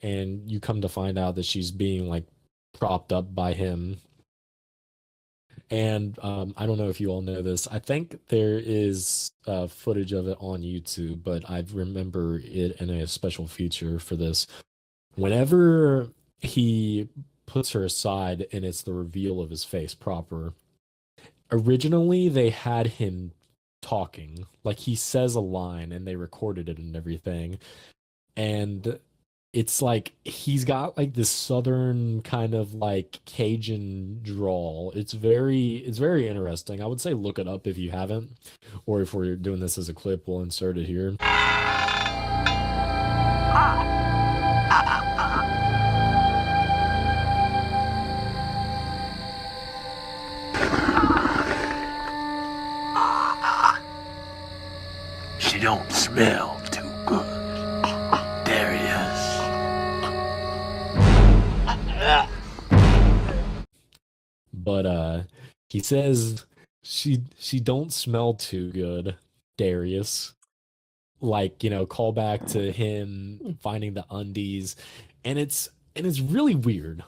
and you come to find out that she's being like propped up by him. And I don't know if you all know this. I think there is footage of it on YouTube, but I remember it in a special feature for this. Whenever he puts her aside and it's the reveal of his face proper, originally they had him talking. Like he says a line and they recorded it and everything. And it's like he's got like this southern kind of like Cajun drawl. It's very interesting. I would say look it up if you haven't, or if we're doing this as a clip, we'll insert it here. She don't smell too good. There he But he says she don't smell too good, Darius. Like, call back to him finding the undies. And it's really weird.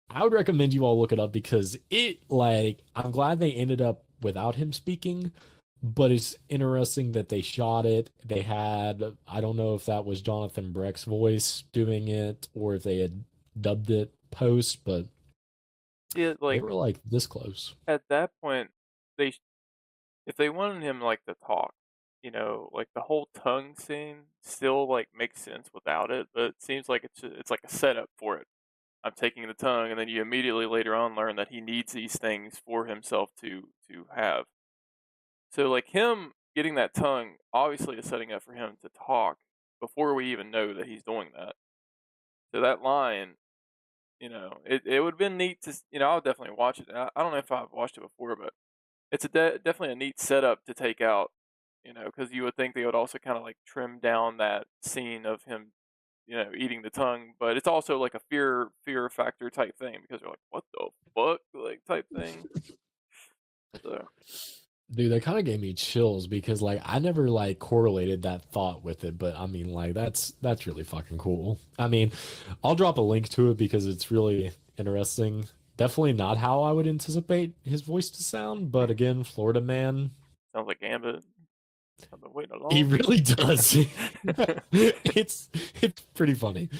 I would recommend you all look it up because I'm glad they ended up without him speaking, but it's interesting that they shot it. They had, I don't know if that was Jonathan Breck's voice doing it or if they had dubbed it post, but Yeah, they like were like this close. at that point, they if they wanted him like to talk, like the whole tongue scene still like makes sense without it, but it seems like it's like a setup for it. I'm taking the tongue, and then you immediately later on learn that he needs these things for himself to have. So like him getting that tongue obviously is setting up for him to talk before we even know that he's doing that. So that line, it would have been neat to, I'll definitely watch it. I don't know if I've watched it before, but it's definitely a neat setup to take out, because you would think they would also kind of like trim down that scene of him, eating the tongue, but it's also like a fear factor type thing because you're like, what the fuck, like type thing. So Dude, that kind of gave me chills because like I never like correlated that thought with it, but I mean like that's really fucking cool. I mean, I'll drop a link to it because it's really interesting. Definitely not how I would anticipate his voice to sound, but again, Florida man, sounds like Gambit. I've been waiting a he long really does. It's pretty funny.